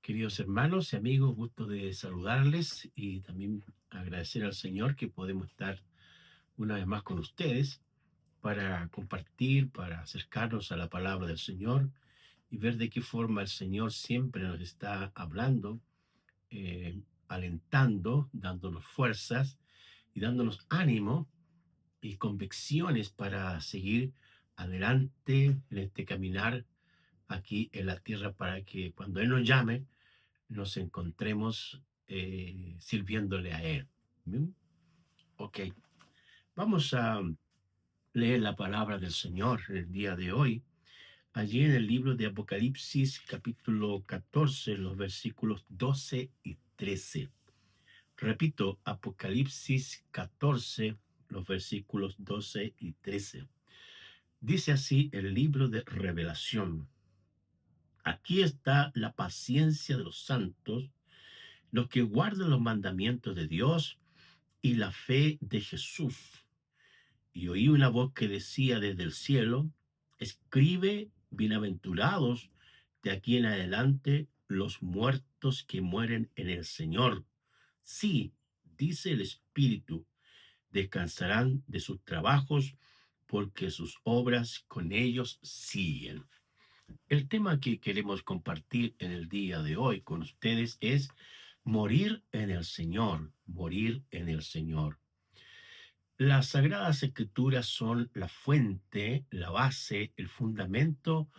Queridos hermanos y amigos, gusto de saludarles y también agradecer al Señor que podemos estar una vez más con ustedes para compartir, para acercarnos a la palabra del Señor y ver de qué forma el Señor siempre nos está hablando, alentando, dándonos fuerzas y dándonos ánimo y convicciones para seguir adelante en este caminar aquí en la tierra para que cuando Él nos llame, nos encontremos sirviéndole a Él. ¿Mm? Ok, vamos a leer la palabra del Señor el día de hoy, allí en el libro de Apocalipsis, capítulo 14, los versículos 12 y 13. Repito, Apocalipsis 14, los versículos 12 y 13. Dice así el libro de Revelación. Aquí está la paciencia de los santos, los que guardan los mandamientos de Dios y la fe de Jesús. Y oí una voz que decía desde el cielo: escribe, bienaventurados de aquí en adelante los muertos que mueren en el Señor. Sí, dice el Espíritu, descansarán de sus trabajos, porque sus obras con ellos siguen. El tema que queremos compartir en el día de hoy con ustedes es morir en el Señor, morir en el Señor. Las Sagradas Escrituras son la fuente, la base, el fundamento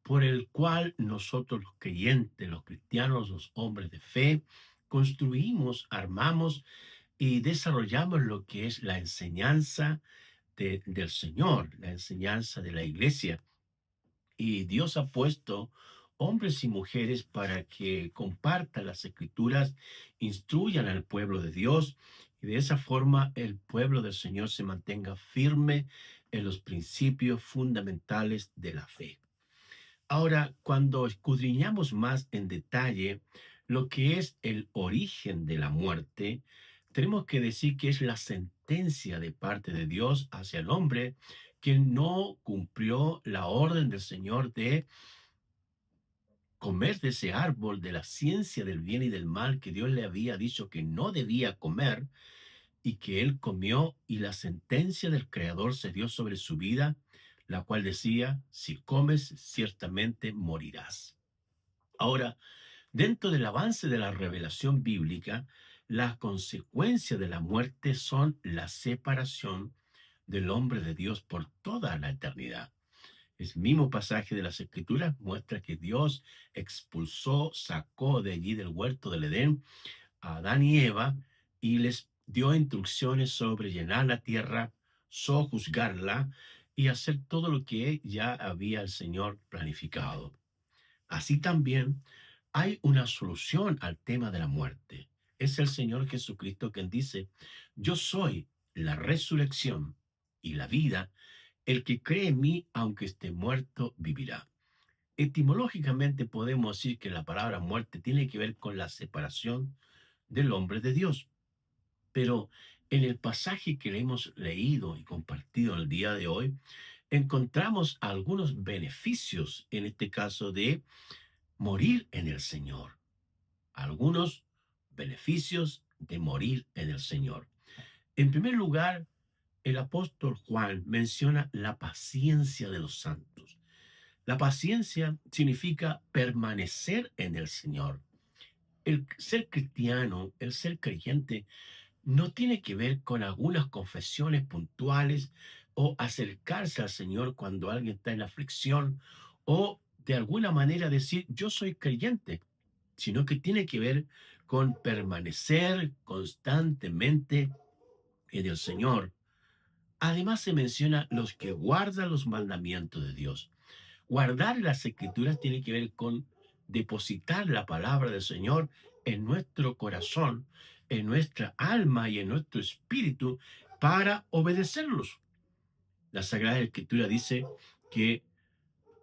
por el cual nosotros los creyentes, los cristianos, los hombres de fe, construimos, armamos y desarrollamos lo que es la enseñanza del Señor, la enseñanza de la iglesia. Y Dios ha puesto hombres y mujeres para que compartan las escrituras, instruyan al pueblo de Dios y de esa forma el pueblo del Señor se mantenga firme en los principios fundamentales de la fe. Ahora, cuando escudriñamos más en detalle lo que es el origen de la muerte, tenemos que decir que es la sentencia de parte de Dios hacia el hombre que no cumplió la orden del Señor de comer de ese árbol de la ciencia del bien y del mal que Dios le había dicho que no debía comer y que él comió, y la sentencia del Creador se dio sobre su vida, la cual decía: si comes, ciertamente morirás. Ahora, dentro del avance de la revelación bíblica, las consecuencias de la muerte son la separación del hombre de Dios por toda la eternidad. El mismo pasaje de las Escrituras muestra que Dios expulsó, sacó de allí del huerto del Edén a Adán y Eva y les dio instrucciones sobre llenar la tierra, sojuzgarla y hacer todo lo que ya había el Señor planificado. Así también hay una solución al tema de la muerte. Es el Señor Jesucristo quien dice: yo soy la resurrección y la vida. El que cree en mí, aunque esté muerto, vivirá. Etimológicamente podemos decir que la palabra muerte tiene que ver con la separación del hombre de Dios. Pero en el pasaje que le hemos leído y compartido el día de hoy, encontramos algunos beneficios, en este caso, de morir en el Señor. Algunos beneficios de morir en el Señor. En primer lugar, el apóstol Juan menciona la paciencia de los santos. La paciencia significa permanecer en el Señor. El ser cristiano, el ser creyente, no tiene que ver con algunas confesiones puntuales o acercarse al Señor cuando alguien está en aflicción o de alguna manera decir yo soy creyente, sino que tiene que ver con permanecer constantemente en el Señor. Además se menciona los que guardan los mandamientos de Dios. Guardar las escrituras tiene que ver con depositar la palabra del Señor en nuestro corazón, en nuestra alma y en nuestro espíritu para obedecerlos. La Sagrada Escritura dice que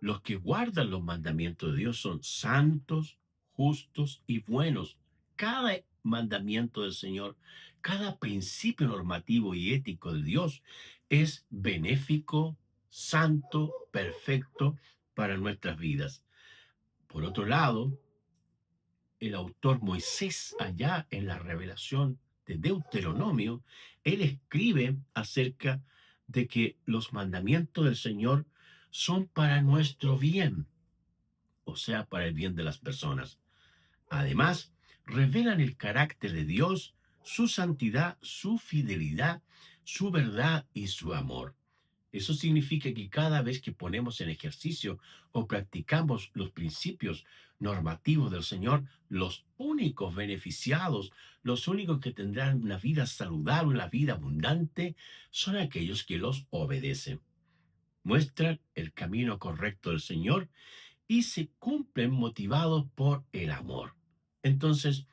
los que guardan los mandamientos de Dios son santos, justos y buenos. Cada mandamiento del Señor, cada principio normativo y ético de Dios es benéfico, santo, perfecto para nuestras vidas. Por otro lado, el autor Moisés, allá en la revelación de Deuteronomio, él escribe acerca de que los mandamientos del Señor son para nuestro bien, o sea, para el bien de las personas. Además, revelan el carácter de Dios, su santidad, su fidelidad, su verdad y su amor. Eso significa que cada vez que ponemos en ejercicio o practicamos los principios normativos del Señor, los únicos beneficiados, los únicos que tendrán una vida saludable, una vida abundante, son aquellos que los obedecen. Muestran el camino correcto del Señor y se cumplen motivados por el amor. Entonces,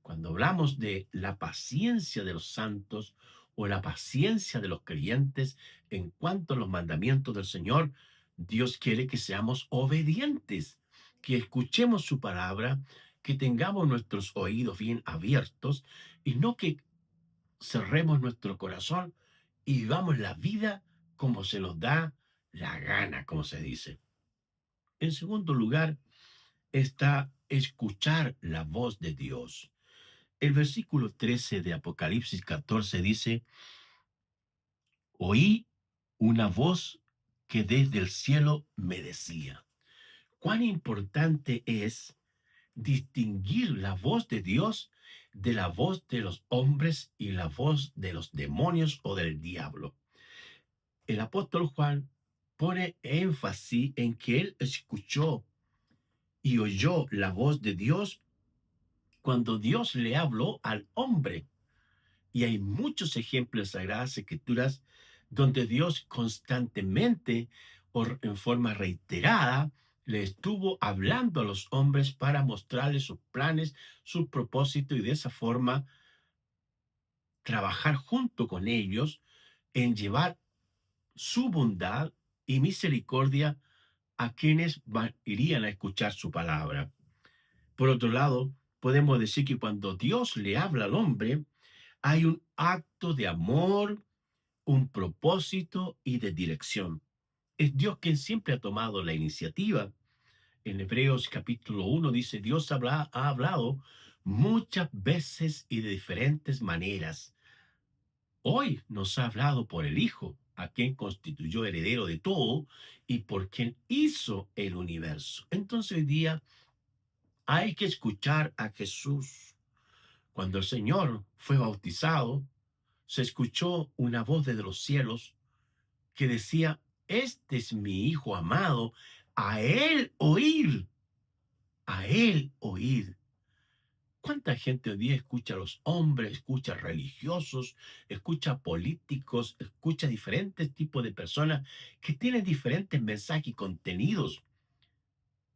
cuando hablamos de la paciencia de los santos o la paciencia de los creyentes en cuanto a los mandamientos del Señor, Dios quiere que seamos obedientes, que escuchemos su palabra, que tengamos nuestros oídos bien abiertos y no que cerremos nuestro corazón y vivamos la vida como se nos da la gana, como se dice. En segundo lugar, está escuchar la voz de Dios. El versículo 13 de Apocalipsis 14 dice, oí una voz que desde el cielo me decía. Cuán importante es distinguir la voz de Dios de la voz de los hombres y la voz de los demonios o del diablo. El apóstol Juan pone énfasis en que él escuchó y oyó la voz de Dios cuando Dios le habló al hombre. Y hay muchos ejemplos en Sagradas Escrituras donde Dios constantemente o en forma reiterada le estuvo hablando a los hombres para mostrarles sus planes, sus propósitos y de esa forma trabajar junto con ellos en llevar su bondad y misericordia a quienes irían a escuchar su palabra. Por otro lado, podemos decir que cuando Dios le habla al hombre, hay un acto de amor, un propósito y de dirección. Es Dios quien siempre ha tomado la iniciativa. En Hebreos capítulo 1 dice, Dios ha hablado muchas veces y de diferentes maneras. Hoy nos ha hablado por el Hijo, a quien constituyó heredero de todo y por quien hizo el universo. Entonces hoy día hay que escuchar a Jesús. Cuando el Señor fue bautizado, se escuchó una voz desde los cielos que decía, este es mi Hijo amado, a él oír, a él oír. ¿Cuánta gente hoy día escucha a los hombres, escucha a religiosos, escucha a políticos, escucha a diferentes tipos de personas que tienen diferentes mensajes y contenidos?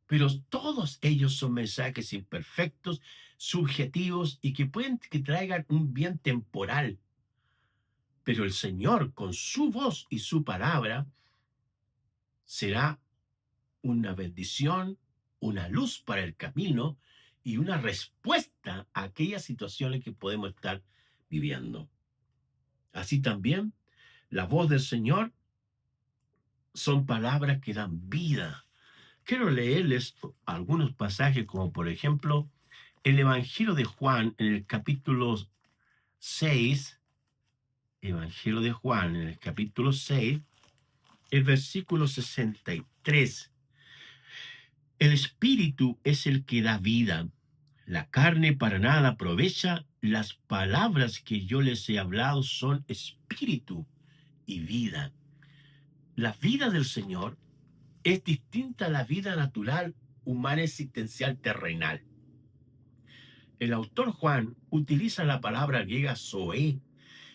Pero todos ellos son mensajes imperfectos, subjetivos y que pueden que traigan un bien temporal. Pero el Señor, con su voz y su palabra, será una bendición, una luz para el camino y una respuesta a aquellas situaciones que podemos estar viviendo. Así también, la voz del Señor son palabras que dan vida. Quiero leerles algunos pasajes, como por ejemplo, el Evangelio de Juan en el capítulo 6, Evangelio de Juan en el capítulo 6, el versículo 63. El espíritu es el que da vida. La carne para nada aprovecha. Las palabras que yo les he hablado son espíritu y vida. La vida del Señor es distinta a la vida natural, humana, existencial, terrenal. El autor Juan utiliza la palabra griega zoe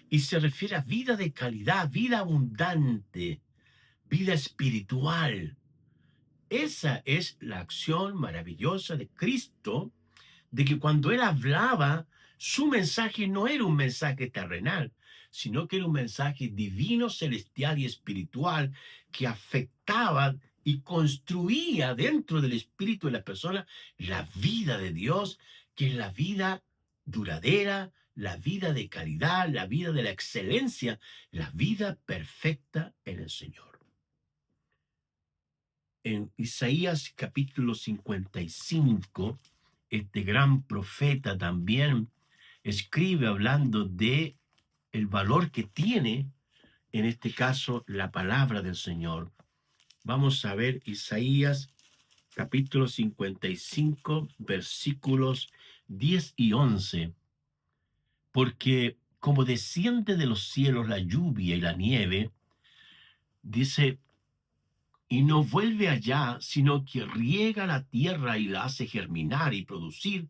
y se refiere a vida de calidad, vida abundante, vida espiritual. Esa es la acción maravillosa de Cristo, de que cuando él hablaba, su mensaje no era un mensaje terrenal, sino que era un mensaje divino, celestial y espiritual que afectaba y construía dentro del espíritu de la persona la vida de Dios, que es la vida duradera, la vida de calidad, la vida de la excelencia, la vida perfecta en el Señor. En Isaías capítulo 55, este gran profeta también escribe hablando de el valor que tiene, en este caso, la palabra del Señor. Vamos a ver Isaías capítulo 55, versículos 10 y 11. Porque como desciende de los cielos la lluvia y la nieve, dice, y no vuelve allá, sino que riega la tierra y la hace germinar y producir,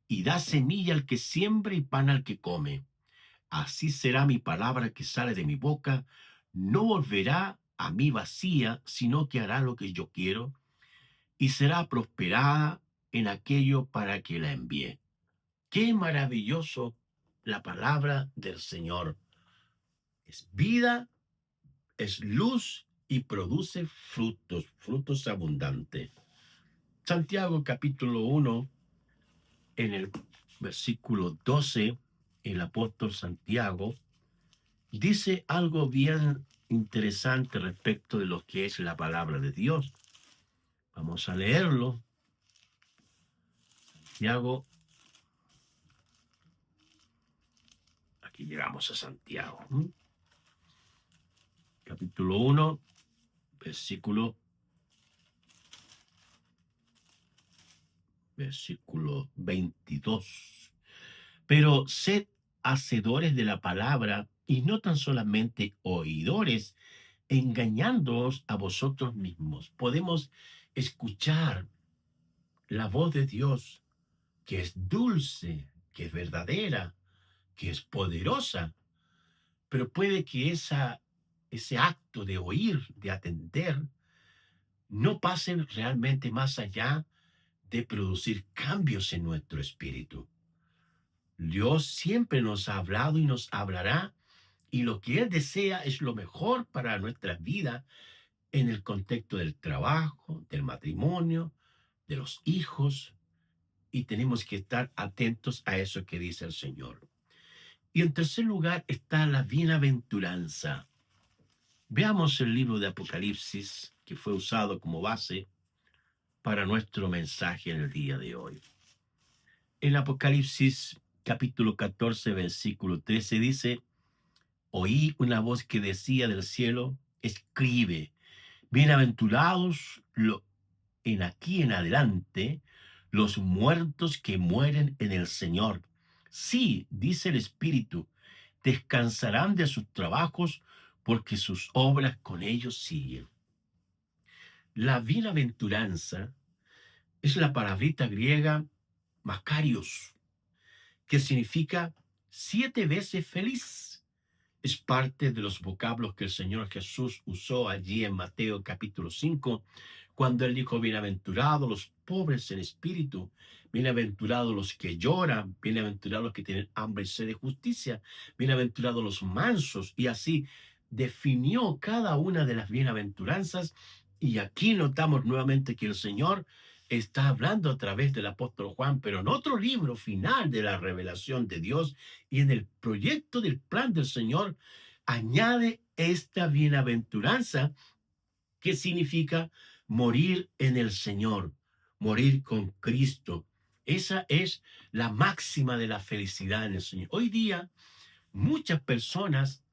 y da semilla al que siembra y pan al que come. Así será mi palabra que sale de mi boca, no volverá a mí vacía, sino que hará lo que yo quiero, y será prosperada en aquello para que la envíe. Qué maravilloso la palabra del Señor. Es vida, es luz y produce frutos, frutos abundantes. Santiago capítulo 1, en el versículo 12, el apóstol Santiago dice algo bien interesante respecto de lo que es la palabra de Dios. Vamos a leerlo. Santiago, aquí llegamos a Santiago. Capítulo 1, versículo 22. Pero sed hacedores de la palabra y no tan solamente oidores, engañándoos a vosotros mismos. Podemos escuchar la voz de Dios, que es dulce, que es verdadera, que es poderosa, pero puede que ese acto de oír, de atender, no pase realmente más allá de producir cambios en nuestro espíritu. Dios siempre nos ha hablado y nos hablará, y lo que Él desea es lo mejor para nuestra vida en el contexto del trabajo, del matrimonio, de los hijos, y tenemos que estar atentos a eso que dice el Señor. Y en tercer lugar está la bienaventuranza. Veamos el libro de Apocalipsis, que fue usado como base para nuestro mensaje en el día de hoy. En Apocalipsis capítulo 14, versículo 13 dice, oí una voz que decía del cielo, escribe, bienaventurados en aquí en adelante los muertos que mueren en el Señor. Sí, dice el Espíritu, descansarán de sus trabajos porque sus obras con ellos siguen. La bienaventuranza es la palabrita griega Makarios, que significa 7 veces feliz. Es parte de los vocablos que el Señor Jesús usó allí en Mateo capítulo 5, cuando él dijo, bienaventurados los pobres en espíritu, bienaventurados los que lloran, bienaventurados los que tienen hambre y sed de justicia, bienaventurados los mansos, y así definió cada una de las bienaventuranzas, y aquí notamos nuevamente que el Señor está hablando a través del apóstol Juan, pero en otro libro final de la revelación de Dios y en el proyecto del plan del Señor, añade esta bienaventuranza que significa morir en el Señor, morir con Cristo. Esa es la máxima de la felicidad en el Señor. Hoy día, muchas personas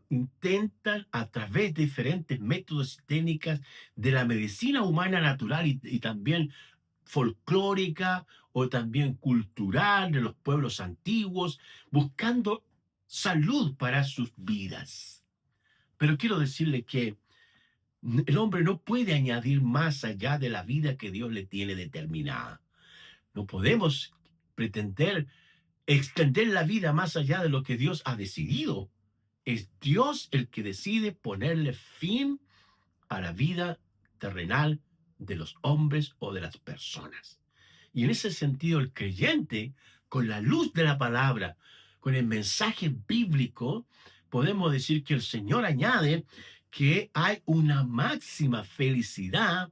intentan a través de diferentes métodos y técnicas de la medicina humana natural y también folclórica o también cultural de los pueblos antiguos, buscando salud para sus vidas. Pero quiero decirle que el hombre no puede añadir más allá de la vida que Dios le tiene determinada. No podemos pretender extender la vida más allá de lo que Dios ha decidido. Es Dios el que decide ponerle fin a la vida terrenal de los hombres o de las personas. Y en ese sentido, el creyente, con la luz de la palabra, con el mensaje bíblico, podemos decir que el Señor añade que hay una máxima felicidad,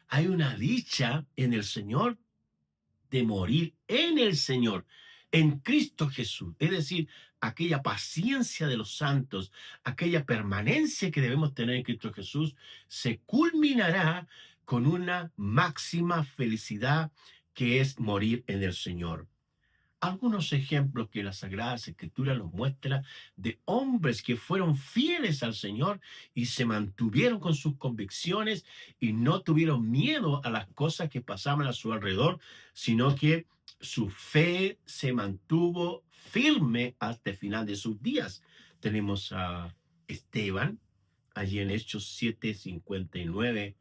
hay una dicha en el Señor de morir en el Señor, en Cristo Jesús. Es decir, aquella paciencia de los santos, aquella permanencia que debemos tener en Cristo Jesús, se culminará con una máxima felicidad que es morir en el Señor. Algunos ejemplos que la Sagrada Escritura nos muestra de hombres que fueron fieles al Señor y se mantuvieron con sus convicciones y no tuvieron miedo a las cosas que pasaban a su alrededor, sino que su fe se mantuvo firme hasta el final de sus días. Tenemos a Esteban, allí en Hechos 7, 59,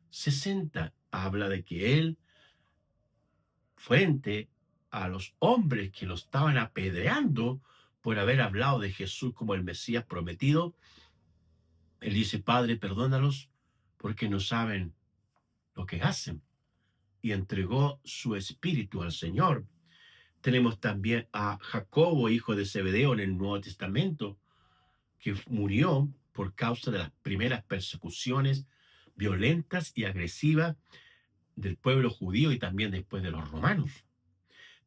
60. Habla de que él, frente a los hombres que lo estaban apedreando por haber hablado de Jesús como el Mesías prometido, él dice: Padre, perdónalos porque no saben lo que hacen. Y entregó su espíritu al Señor. Tenemos también a Jacobo, hijo de Zebedeo, en el Nuevo Testamento, que murió por causa de las primeras persecuciones violentas y agresivas del pueblo judío y también después de los romanos.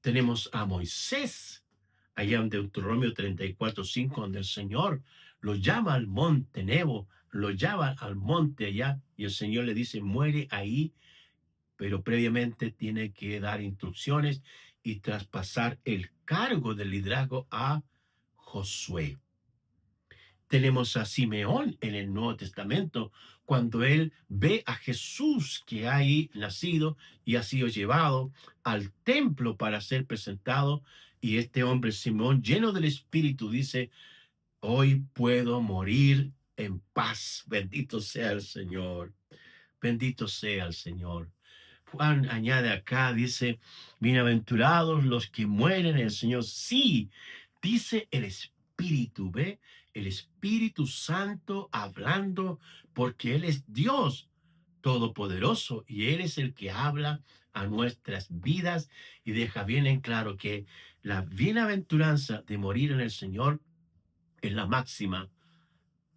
Tenemos a Moisés, allá en Deuteronomio 34:5, donde el Señor lo llama al monte Nebo, lo llama al monte allá, y el Señor le dice: muere ahí, pero previamente tiene que dar instrucciones y traspasar el cargo del liderazgo a Josué. Tenemos a Simeón en el Nuevo Testamento, cuando él ve a Jesús que ha ahí nacido y ha sido llevado al templo para ser presentado. Y este hombre, Simeón, lleno del Espíritu, dice: hoy puedo morir en paz. Bendito sea el Señor. Bendito sea el Señor. Juan añade acá, dice: bienaventurados los que mueren en el Señor. Sí, dice el Espíritu, ¿ve? El Espíritu Santo hablando, porque Él es Dios todopoderoso y Él es el que habla a nuestras vidas y deja bien en claro que la bienaventuranza de morir en el Señor es la máxima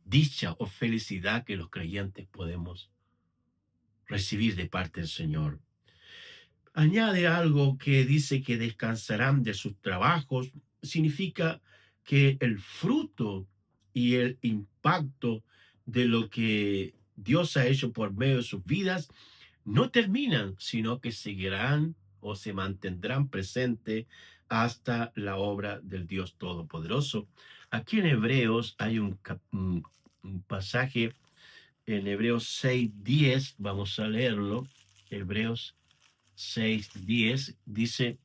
dicha o felicidad que los creyentes podemos recibir de parte del Señor. Añade algo que dice que descansarán de sus trabajos. Significa que el fruto y el impacto de lo que Dios ha hecho por medio de sus vidas no terminan, sino que seguirán o se mantendrán presentes hasta la obra del Dios Todopoderoso. Aquí en Hebreos hay un pasaje, en Hebreos 6:10, vamos a leerlo. Hebreos 6:10 dice: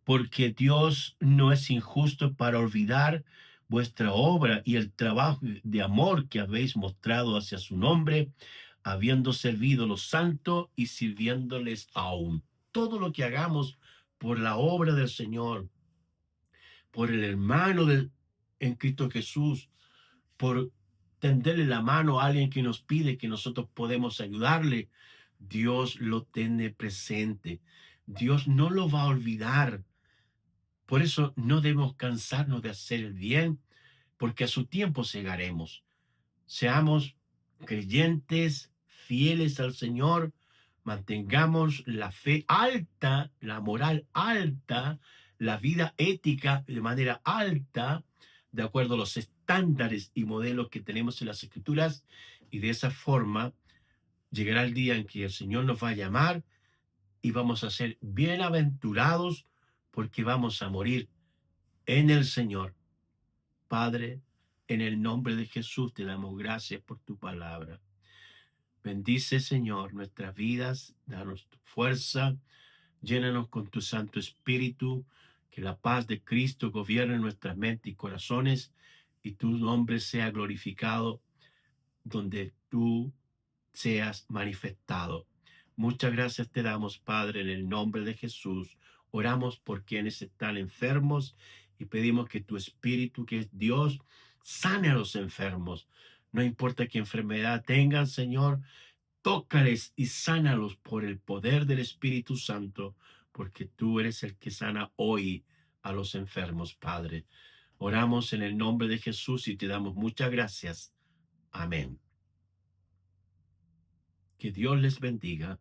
porque Dios no es injusto para olvidar vuestra obra y el trabajo de amor que habéis mostrado hacia su nombre, habiendo servido los santos y sirviéndoles aún. Todo lo que hagamos por la obra del Señor, por el hermano en Cristo Jesús, por tenderle la mano a alguien que nos pide que nosotros podemos ayudarle, Dios lo tiene presente. Dios no lo va a olvidar. Por eso no debemos cansarnos de hacer el bien, porque a su tiempo segaremos. Seamos creyentes, fieles al Señor, mantengamos la fe alta, la moral alta, la vida ética de manera alta, de acuerdo a los estándares y modelos que tenemos en las Escrituras, y de esa forma llegará el día en que el Señor nos va a llamar y vamos a ser bienaventurados porque vamos a morir en el Señor. Padre, en el nombre de Jesús te damos gracias por tu palabra. Bendice, Señor, nuestras vidas, danos tu fuerza, llénanos con tu Santo Espíritu, que la paz de Cristo gobierne nuestras mentes y corazones, y tu nombre sea glorificado donde tú seas manifestado. Muchas gracias te damos, Padre, en el nombre de Jesús. Oramos por quienes están enfermos y pedimos que tu Espíritu, que es Dios, sane a los enfermos. No importa qué enfermedad tengan, Señor, tócales y sánalos por el poder del Espíritu Santo, porque tú eres el que sana hoy a los enfermos, Padre. Oramos en el nombre de Jesús y te damos muchas gracias. Amén. Que Dios les bendiga.